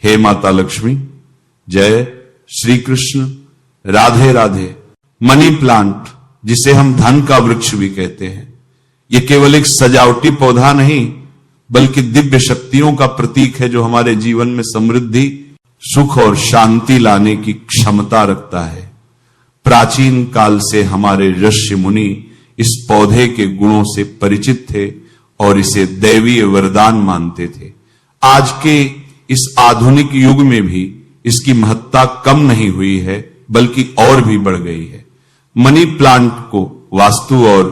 हे माता लक्ष्मी, जय Shri Krishna, Radhe Radhe. Money plant, जिसे हम धन का वृक्ष भी कहते हैं, यह केवल एक सजावटी पौधा नहीं बल्कि दिव्य शक्तियों का प्रतीक है जो हमारे जीवन में समृद्धि, सुख और शांति लाने की क्षमता रखता है। प्राचीन काल से हमारे ऋषि मुनि इस पौधे के गुणों से परिचित थे और इसे दैवीय वरदान मानते थे। आज के इस आधुनिक युग में भी इसकी महत्ता कम नहीं हुई है बल्कि और भी बढ़ गई है। मनी प्लांट को वास्तु और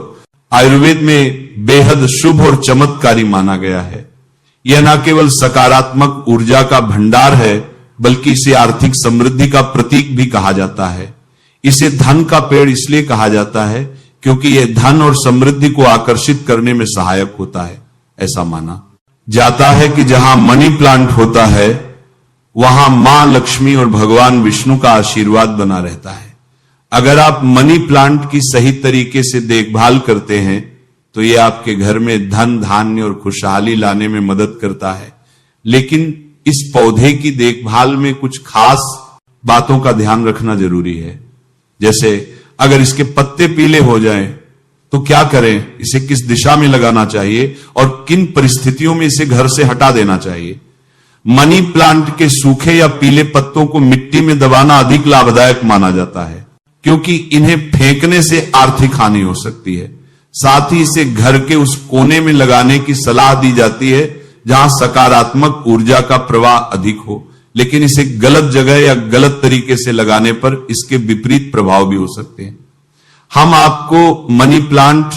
आयुर्वेद में बेहद शुभ और चमत्कारी माना गया है। यह न केवल सकारात्मक ऊर्जा का भंडार है बल्कि इसे आर्थिक समृद्धि का प्रतीक भी कहा जाता है। इसे धन का पेड़ इसलिए कहा जाता है क्योंकि यह धन और समृद्धि को आकर्षित करने में सहायक होता है। ऐसा माना जाता है कि जहां मनी प्लांट होता है वहां मां लक्ष्मी और भगवान विष्णु का आशीर्वाद बना रहता है। अगर आप मनी प्लांट की सही तरीके से देखभाल करते हैं तो यह आपके घर में धन, धान्य और खुशहाली लाने में मदद करता है। लेकिन इस पौधे की देखभाल में कुछ खास बातों का ध्यान रखना जरूरी है। जैसे अगर इसके पत्ते पीले हो जाएं तो क्या करें, इसे किस दिशा में लगाना चाहिए और किन परिस्थितियों में इसे घर से हटा देना चाहिए। मनी प्लांट के सूखे या पीले पत्तों को मिट्टी में दबाना अधिक लाभदायक माना जाता है क्योंकि इन्हें फेंकने से आर्थिक हानि हो सकती है। साथ ही इसे घर के उस कोने में लगाने की सलाह दी जाती है जहां सकारात्मक ऊर्जा का प्रवाह अधिक हो, लेकिन इसे गलत जगह या गलत तरीके से लगाने पर इसके विपरीत प्रभाव भी हो सकते हैं। हम आपको मनी प्लांट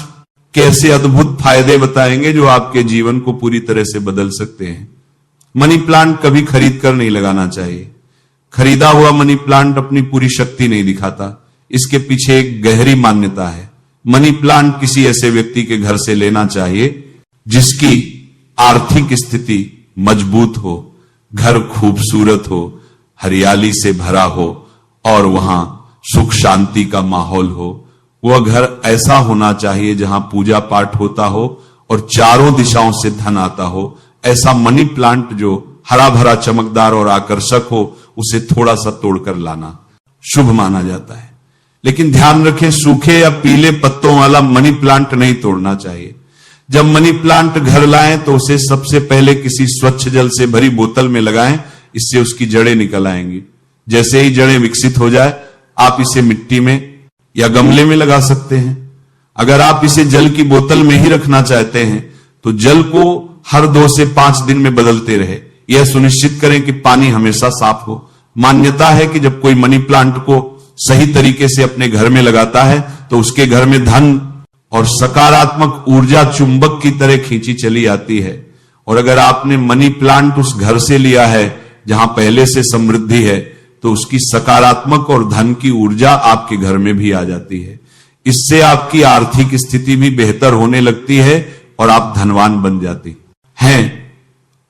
के ऐसे अद्भुत फायदे बताएंगे जो आपके जीवन को पूरी तरह से बदल सकते हैं। मनी प्लांट कभी खरीद कर नहीं लगाना चाहिए। खरीदा हुआ मनी प्लांट अपनी पूरी शक्ति नहीं दिखाता, इसके पीछे एक गहरी मान्यता है। मनी प्लांट किसी ऐसे व्यक्ति के घर से लेना चाहिए जिसकी आर्थिक स्थिति मजबूत हो, घर खूबसूरत हो, हरियाली से भरा हो और वहां सुख शांति का माहौल हो। वह घर ऐसा होना चाहिए जहां पूजा पाठ होता हो और चारों दिशाओं से धन आता हो। ऐसा मनी प्लांट जो हरा भरा, चमकदार और आकर्षक हो, उसे थोड़ा सा तोड़कर लाना शुभ माना जाता है। लेकिन ध्यान रखें, सूखे या पीले पत्तों वाला मनी प्लांट नहीं तोड़ना चाहिए। जब मनी प्लांट घर लाएं तो उसे सबसे पहले किसी स्वच्छ जल से भरी बोतल में लगाएं, इससे उसकी जड़ें निकल आएंगी। जैसे ही जड़ें विकसित हो जाए आप इसे मिट्टी में या गमले में लगा सकते हैं। अगर आप इसे जल की बोतल में ही रखना चाहते हैं तो जल को हर 2 से 5 दिन में बदलते रहे। यह सुनिश्चित करें कि पानी हमेशा साफ हो। मान्यता है कि जब कोई मनी प्लांट को सही तरीके से अपने घर में लगाता है तो उसके घर में धन और सकारात्मक ऊर्जा चुंबक की तरह खींची चली आती है। और अगर आपने मनी प्लांट उस घर से लिया है जहां पहले से समृद्धि है तो उसकी सकारात्मक और धन की ऊर्जा आपके घर में भी आ जाती है। इससे आपकी आर्थिक स्थिति भी बेहतर होने लगती है और आप धनवान बन जाती हैं।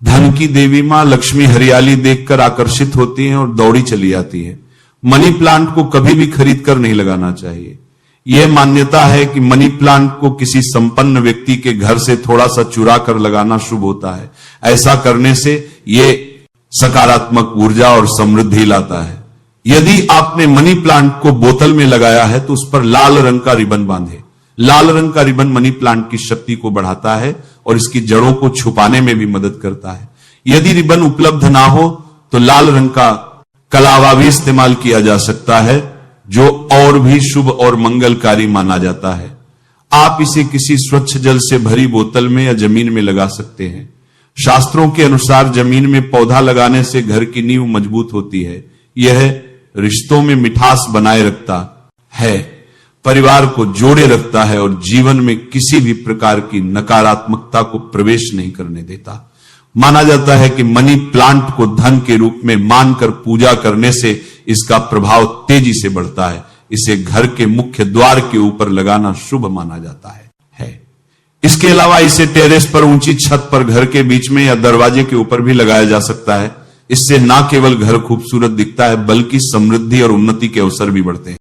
धन की देवी मां लक्ष्मी हरियाली देखकर आकर्षित होती हैं और दौड़ी चली आती है। मनी प्लांट को कभी भी खरीद कर नहीं लगाना चाहिए। यह मान्यता है कि मनी प्लांट को किसी संपन्न व्यक्ति के घर से थोड़ा सा चुरा कर लगाना शुभ होता है। ऐसा करने से यह सकारात्मक ऊर्जा और समृद्धि लाता है। यदि आपने मनी प्लांट को बोतल में लगाया है तो उस पर लाल रंग का रिबन बांधे। लाल रंग का रिबन मनी प्लांट की शक्ति को बढ़ाता है और इसकी जड़ों को छुपाने में भी मदद करता है। यदि रिबन उपलब्ध ना हो तो लाल रंग का कलावा भी इस्तेमाल किया जा सकता है जो और भी शुभ और मंगलकारी माना जाता है। आप इसे किसी स्वच्छ जल से भरी बोतल में या जमीन में लगा सकते हैं। शास्त्रों के अनुसार जमीन में पौधा लगाने से घर की नींव मजबूत होती है। यह रिश्तों में मिठास बनाए रखता है, परिवार को जोड़े रखता है और जीवन में किसी भी प्रकार की नकारात्मकता को प्रवेश नहीं करने देता। माना जाता है कि मनी प्लांट को धन के रूप में मानकर पूजा करने से इसका प्रभाव तेजी से बढ़ता है। इसे घर के मुख्य द्वार के ऊपर लगाना शुभ माना जाता है। इसके अलावा इसे टेरेस पर, ऊंची छत पर, घर के बीच में या दरवाजे के ऊपर भी लगाया जा सकता है। इससे न केवल घर खूबसूरत दिखता है बल्कि समृद्धि और उन्नति के अवसर भी बढ़ते हैं।